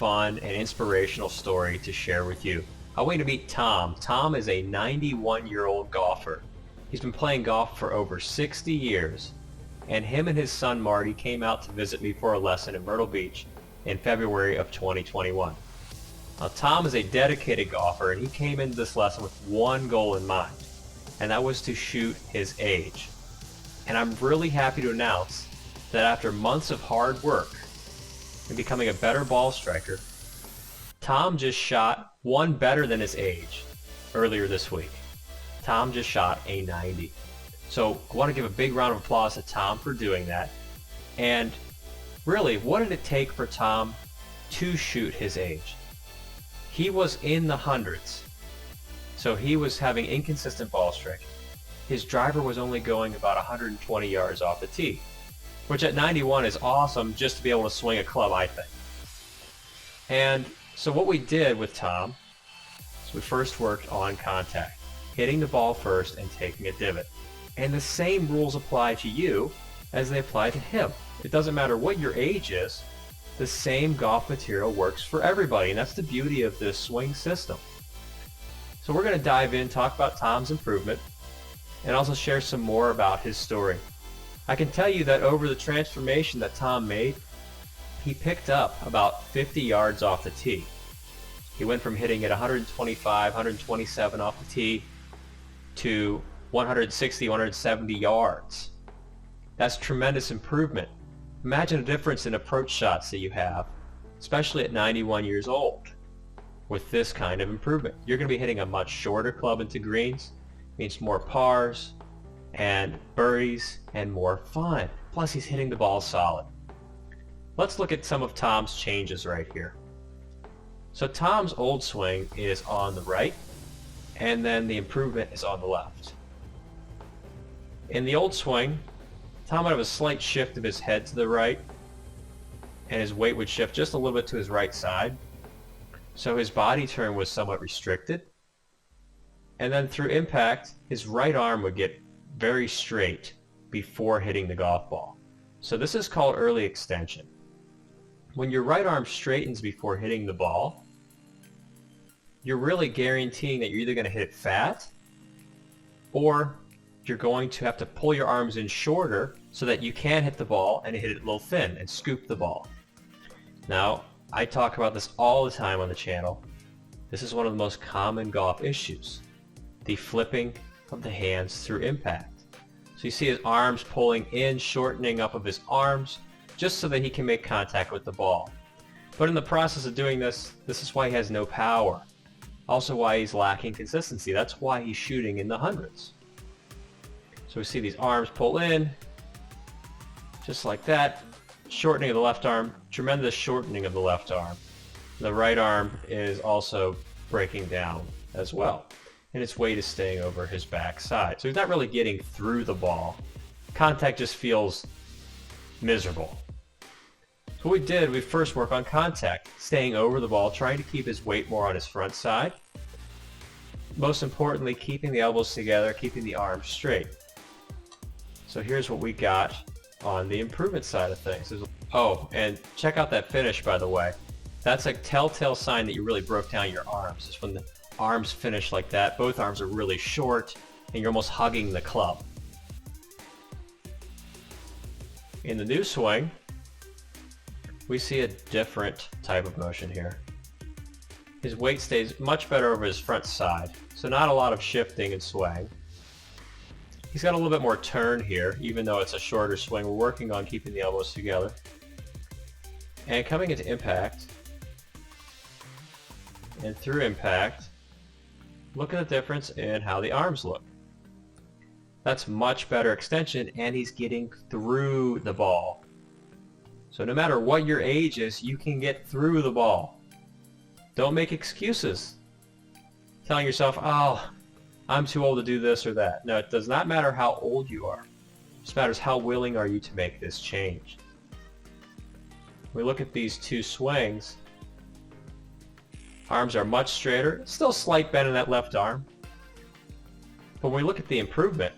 fun and inspirational story to share with you. I want you to meet Tom. Tom is a 91-year-old golfer. He's been playing golf for over 60 years, and him and his son Marty came out to visit me for a lesson in Myrtle Beach in February of 2021. Now, Tom is a dedicated golfer, and he came into this lesson with one goal in mind, and that was to shoot his age. And I'm really happy to announce that after months of hard work and becoming a better ball striker, Tom just shot one better than his age earlier this week. Tom just shot a 90. So I want to give a big round of applause to Tom for doing that. And really, what did it take for Tom to shoot his age? He was in the hundreds. So he was having inconsistent ball striking. His driver was only going about 120 yards off the tee, which at 91 is awesome just to be able to swing a club, I think. And so what we did with Tom is we first worked on contact, hitting the ball first and taking a divot. And the same rules apply to you as they apply to him. It doesn't matter what your age is, the same golf material works for everybody, and that's the beauty of this swing system. So we're going to dive in, talk about Tom's improvement, and also share some more about his story. I can tell you that over the transformation that Tom made, he picked up about 50 yards off the tee. He went from hitting at 125, 127 off the tee to 160, 170 yards. That's tremendous improvement. Imagine a difference in approach shots that you have, especially at 91 years old, with this kind of improvement. You're going to be hitting a much shorter club into greens, means more pars and birdies and more fun. Plus he's hitting the ball solid. Let's look at some of Tom's changes right here. So Tom's old swing is on the right, and then the improvement is on the left. In the old swing, Tom would have a slight shift of his head to the right, and his weight would shift just a little bit to his right side. So his body turn was somewhat restricted. And then through impact, his right arm would get very straight before hitting the golf ball. So this is called early extension. When your right arm straightens before hitting the ball, you're really guaranteeing that you're either going to hit it fat, or you're going to have to pull your arms in shorter so that you can hit the ball and hit it a little thin and scoop the ball. Now, I talk about this all the time on the channel. This is one of the most common golf issues, the flipping of the hands through impact. So you see his arms pulling in, shortening up of his arms, just so that he can make contact with the ball. But in the process of doing this, this is why he has no power. Also why he's lacking consistency. That's why he's shooting in the hundreds. So we see these arms pull in, just like that. Shortening of the left arm, tremendous shortening of the left arm. The right arm is also breaking down as well, and its weight is staying over his back side. So he's not really getting through the ball. Contact just feels miserable. So what we did, we first work on contact, staying over the ball, trying to keep his weight more on his front side. Most importantly, keeping the elbows together, keeping the arms straight. So here's what we got on the improvement side of things. Oh, and check out that finish, by the way. That's a telltale sign that you really broke down your arms. It's when the arms finish like that. Both arms are really short, and you're almost hugging the club. In the new swing, we see a different type of motion here. His weight stays much better over his front side, so not a lot of shifting and swaying. He's got a little bit more turn here, even though it's a shorter swing. We're working on keeping the elbows together. And coming into impact, and through impact, look at the difference in how the arms look. That's much better extension, and he's getting through the ball. So no matter what your age is, you can get through the ball. Don't make excuses, telling yourself, oh, I'm too old to do this or that. No, it does not matter how old you are. It just matters how willing are you to make this change. We look at these two swings. Arms are much straighter. Still slight bend in that left arm. But when we look at the improvement,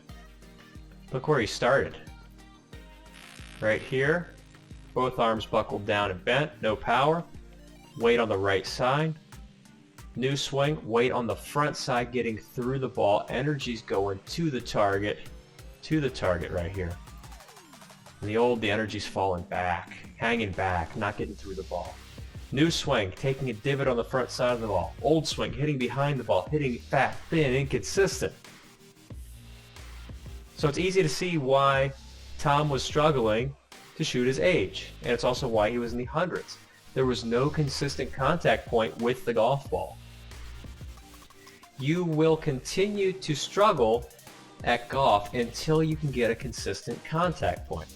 look where he started. Right here, both arms buckled down and bent, no power. weight on the right side. New swing, weight on the front side, getting through the ball. Energy's going to the target right here. And the energy's falling back, hanging back, not getting through the ball. New swing, taking a divot on the front side of the ball. Old swing, hitting behind the ball, hitting fat, thin, inconsistent. So it's easy to see why Tom was struggling to shoot his age, and it's also why he was in the hundreds. There was no consistent contact point with the golf ball. You will continue to struggle at golf until you can get a consistent contact point.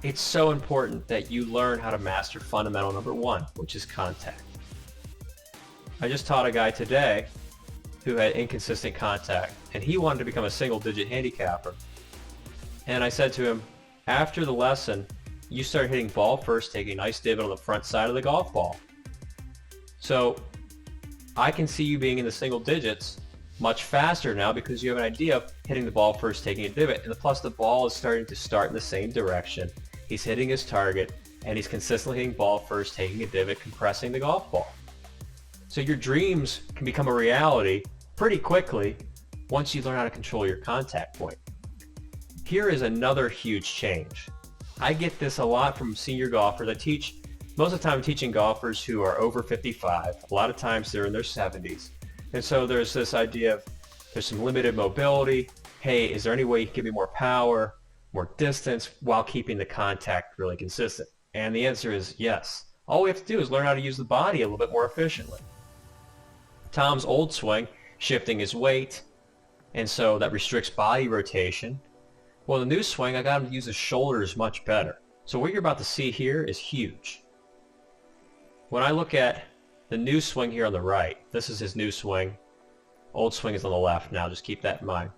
It's so important that you learn how to master fundamental number one, which is contact. I just taught a guy today who had inconsistent contact, and he wanted to become a single-digit handicapper. And I said to him, after the lesson, you start hitting ball first, taking a nice divot on the front side of the golf ball. So I can see you being in the single digits much faster now because you have an idea of hitting the ball first, taking a divot. And plus the ball is starting to start in the same direction. He's hitting his target, and he's consistently hitting ball first, taking a divot, compressing the golf ball. So your dreams can become a reality pretty quickly once you learn how to control your contact point. Here is another huge change. I get this a lot from senior golfers. Most of the time I'm teaching golfers who are over 55. A lot of times they're in their 70s. And so there's this idea of there's some limited mobility. Hey, is there any way you can give me more power, more distance, while keeping the contact really consistent? And the answer is yes. All we have to do is learn how to use the body a little bit more efficiently. Tom's old swing, shifting his weight, and so that restricts body rotation. Well, the new swing, I got him to use his shoulders much better. So what you're about to see here is huge. When I look at the new swing here on the right, this is his new swing. Old swing is on the left now, just keep that in mind.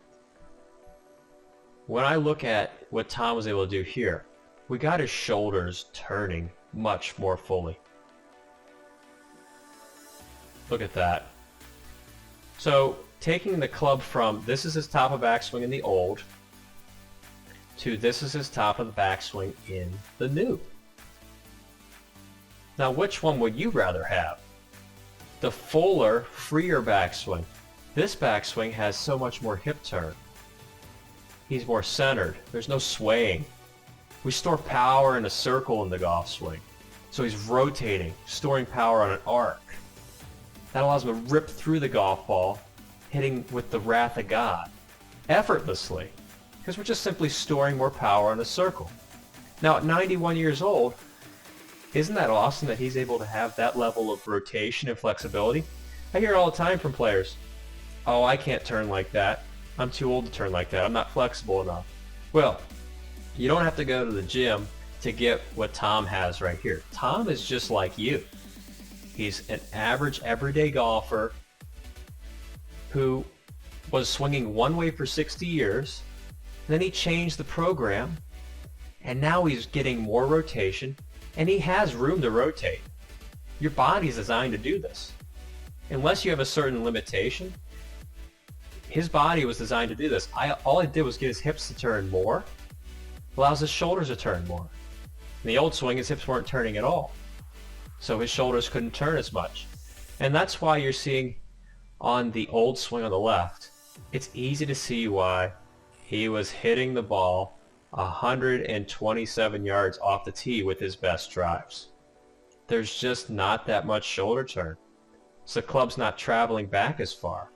When I look at what Tom was able to do here, we got his shoulders turning much more fully. Look at that. So taking the club from this is his top of backswing in the old to this is his top of the backswing in the new. Now which one would you rather have? The fuller, freer backswing. This backswing has so much more hip turn. He's more centered. There's no swaying. We store power in a circle in the golf swing. So he's rotating, storing power on an arc. That allows him to rip through the golf ball, hitting with the wrath of God, effortlessly, because we're just simply storing more power on a circle. Now at 91 years old, isn't that awesome that he's able to have that level of rotation and flexibility? I hear it all the time from players. Oh, I can't turn like that. I'm too old to turn like that. I'm not flexible enough. Well, you don't have to go to the gym to get what Tom has right here. Tom is just like you. He's an average everyday golfer who was swinging one way for 60 years. Then he changed the program, and now he's getting more rotation, and he has room to rotate. Your body's designed to do this. Unless you have a certain limitation, his body was designed to do this. All I did was get his hips to turn more, allows his shoulders to turn more. In the old swing, his hips weren't turning at all, so his shoulders couldn't turn as much. And that's why you're seeing on the old swing on the left, it's easy to see why he was hitting the ball 127 yards off the tee with his best drives. There's just not that much shoulder turn, so the club's not traveling back as far.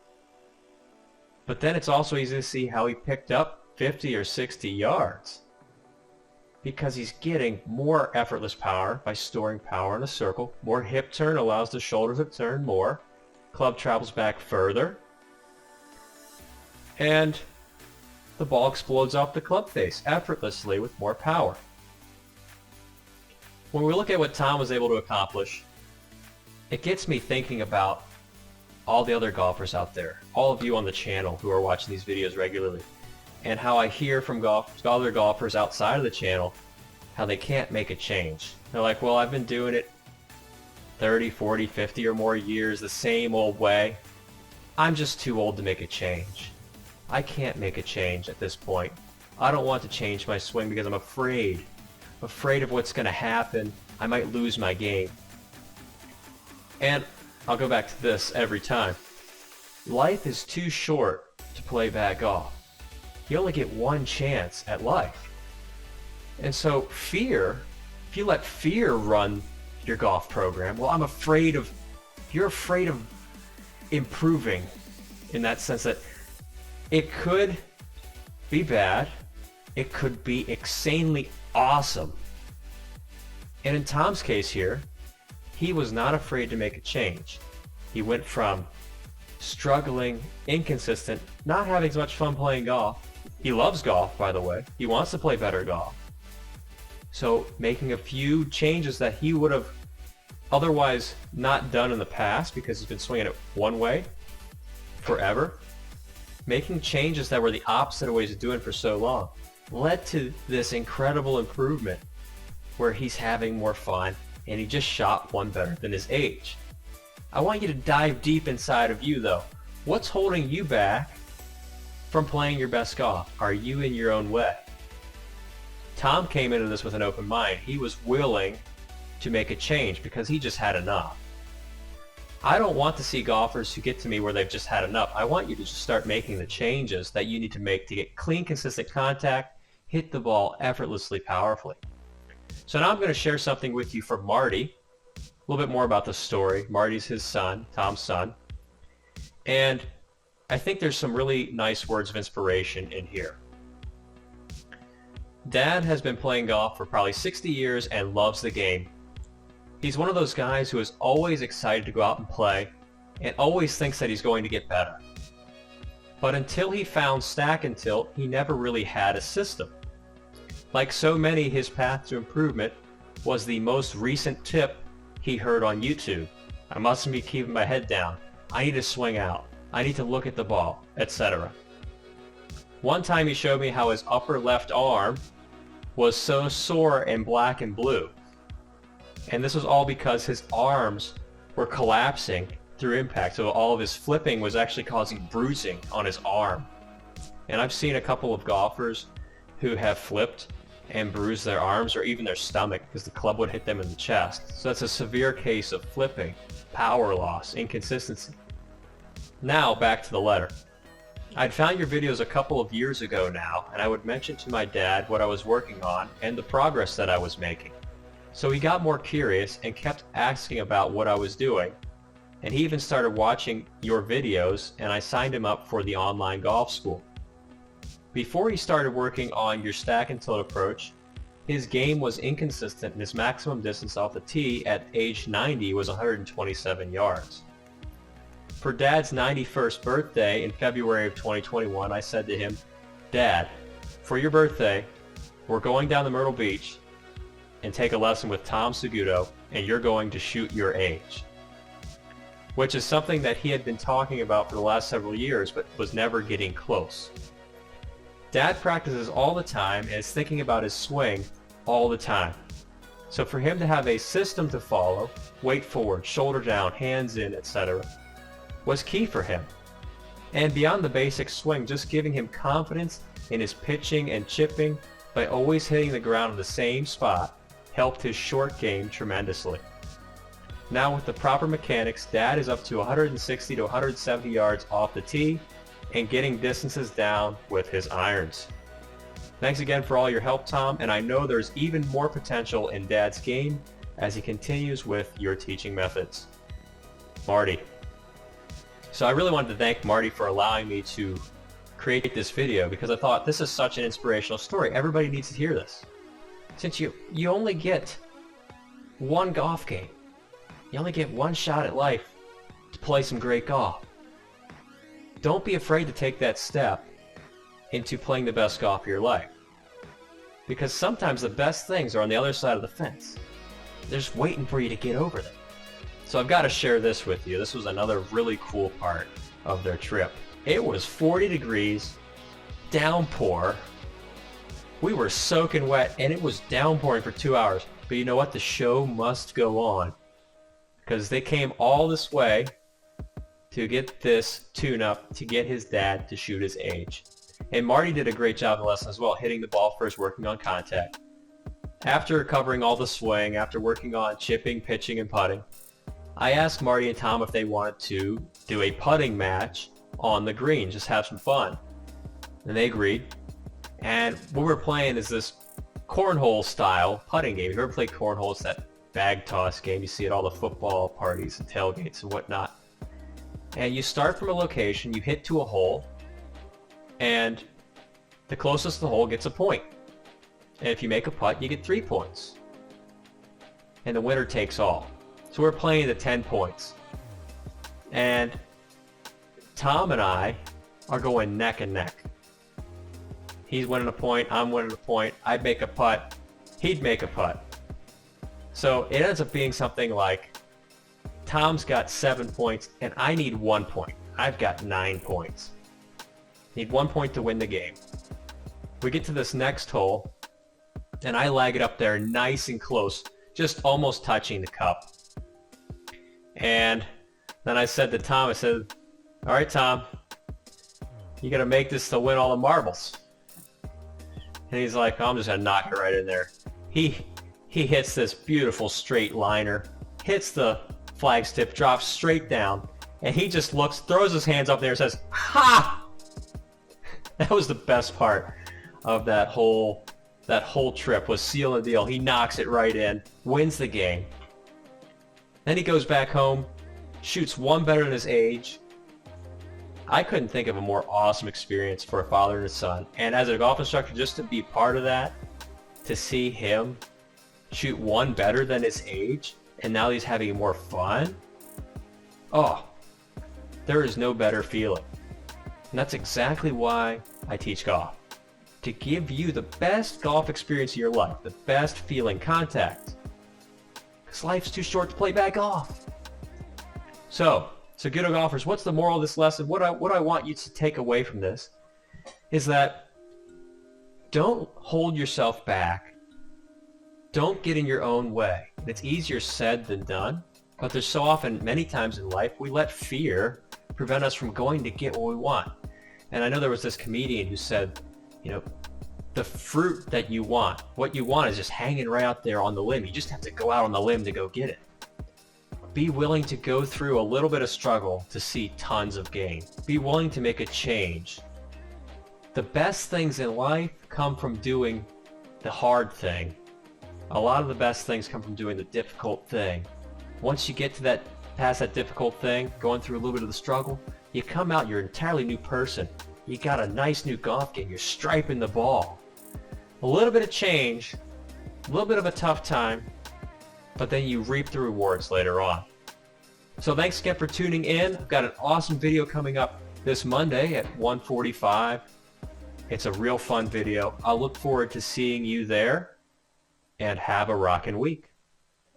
But then it's also easy to see how he picked up 50 or 60 yards, because he's getting more effortless power by storing power in a circle. More hip turn allows the shoulders to turn more. Club travels back further, and the ball explodes off the club face effortlessly with more power. When we look at what Tom was able to accomplish, it gets me thinking about all the other golfers out there, all of you on the channel who are watching these videos regularly, and how I hear from other golfers outside of the channel how they can't make a change. They're like, well, I've been doing it 30, 40, 50 or more years the same old way. I'm just too old to make a change. I can't make a change at this point. I don't want to change my swing because I'm afraid of what's going to happen. I might lose my game. And I'll go back to this every time. Life is too short to play bad golf. You only get one chance at life. And so fear, if you let fear run your golf program, well, you're afraid of improving, in that sense that it could be bad, it could be insanely awesome. And in Tom's case here, he was not afraid to make a change. He went from struggling, inconsistent, not having as much fun playing golf. He loves golf, by the way. He wants to play better golf. So making a few changes that he would have otherwise not done in the past because he's been swinging it one way forever, making changes that were the opposite of what he's doing for so long, led to this incredible improvement where he's having more fun and he just shot one better than his age. I want you to dive deep inside of you though. What's holding you back from playing your best golf? Are you in your own way? Tom came into this with an open mind. He was willing to make a change because he just had enough. I don't want to see golfers who get to me where they've just had enough. I want you to just start making the changes that you need to make to get clean, consistent contact, hit the ball effortlessly, powerfully. So now I'm going to share something with you from Marty, a little bit more about the story. Marty's his son, Tom's son. And I think there's some really nice words of inspiration in here. Dad has been playing golf for probably 60 years and loves the game. He's one of those guys who is always excited to go out and play and always thinks that he's going to get better. But until he found Stack and Tilt, he never really had a system. Like so many, his path to improvement was the most recent tip he heard on YouTube. I mustn't be keeping my head down. I need to swing out. I need to look at the ball, etc. One time he showed me how his upper left arm was so sore and black and blue. And this was all because his arms were collapsing through impact. So all of his flipping was actually causing bruising on his arm. And I've seen a couple of golfers who have flipped and bruised their arms or even their stomach because the club would hit them in the chest. So that's a severe case of flipping, power loss, inconsistency. Now back to the letter. I'd found your videos a couple of years ago now, and I would mention to my dad what I was working on and the progress that I was making. So he got more curious and kept asking about what I was doing, and he even started watching your videos, and I signed him up for the online golf school. Before he started working on your stack and tilt approach, his game was inconsistent and his maximum distance off the tee at age 90 was 127 yards. For Dad's 91st birthday in February of 2021, I said to him, "Dad, for your birthday, we're going down to Myrtle Beach and take a lesson with Tom Saguto, and you're going to shoot your age." Which is something that he had been talking about for the last several years, but was never getting close. Dad practices all the time and is thinking about his swing all the time. So for him to have a system to follow, weight forward, shoulder down, hands in, etc., was key for him. And beyond the basic swing, just giving him confidence in his pitching and chipping by always hitting the ground in the same spot helped his short game tremendously. Now with the proper mechanics, Dad is up to 160 to 170 yards off the tee and getting distances down with his irons. Thanks again for all your help, Tom, and I know there's even more potential in Dad's game as he continues with your teaching methods. Marty. So I really wanted to thank Marty for allowing me to create this video because I thought this is such an inspirational story. Everybody needs to hear this. Since you only get one golf game, you only get one shot at life to play some great golf. Don't be afraid to take that step into playing the best golf of your life. Because sometimes the best things are on the other side of the fence. They're just waiting for you to get over them. So I've got to share this with you. This was another really cool part of their trip. It was 40 degrees, downpour. We were soaking wet and it was downpouring for 2 hours. But you know what? The show must go on. Because they came all this way to get this tune-up to get his dad to shoot his age. And Marty did a great job in the lesson as well, hitting the ball first, working on contact. After covering all the swing, after working on chipping, pitching, and putting, I asked Marty and Tom if they wanted to do a putting match on the green, just have some fun. And they agreed. And what we're playing is this cornhole style putting game. If you ever played cornhole, it's that bag toss game you see at all the football parties and tailgates and whatnot. And you start from a location, you hit to a hole, and the closest to the hole gets a point. And if you make a putt, you get 3 points. And the winner takes all. So we're playing the 10 points. And Tom and I are going neck and neck. He's winning a point, I'm winning a point. I'd make a putt, he'd make a putt. So it ends up being something like Tom's got 7 points and I need 1 point. I've got 9 points. Need 1 point to win the game. We get to this next hole and I lag it up there nice and close, just almost touching the cup. And then I said to Tom, I said, all right, Tom, you got to make this to win all the marbles. And he's like, oh, I'm just going to knock it right in there. He hits this beautiful straight liner, hits the flag's tip, drops straight down, and he just looks, throws his hands up there and says, ha! That was the best part of that whole trip, was sealing the deal. He knocks it right in, wins the game. Then he goes back home, shoots one better than his age. I couldn't think of a more awesome experience for a father and a son. And as a golf instructor, just to be part of that, to see him shoot one better than his age, and now he's having more fun. Oh, there is no better feeling. And that's exactly why I teach golf. To give you the best golf experience of your life, the best feeling contact. Because life's too short to play bad golf. So good golfers, what's the moral of this lesson? What I want you to take away from this is that don't hold yourself back. Don't get in your own way. It's easier said than done, but there's so often, many times in life, we let fear prevent us from going to get what we want. And I know there was this comedian who said, you know, the fruit that you want, what you want is just hanging right out there on the limb. You just have to go out on the limb to go get it. Be willing to go through a little bit of struggle to see tons of gain. Be willing to make a change. The best things in life come from doing the hard thing. A lot of the best things come from doing the difficult thing. Once you get to that, past that difficult thing, going through a little bit of the struggle, you come out, you're an entirely new person. You got a nice new golf game, you're striping the ball. A little bit of change, a little bit of a tough time, but then you reap the rewards later on. So thanks again for tuning in. I've got an awesome video coming up this Monday at 1:45. It's a real fun video. I'll look forward to seeing you there, and have a rockin' week.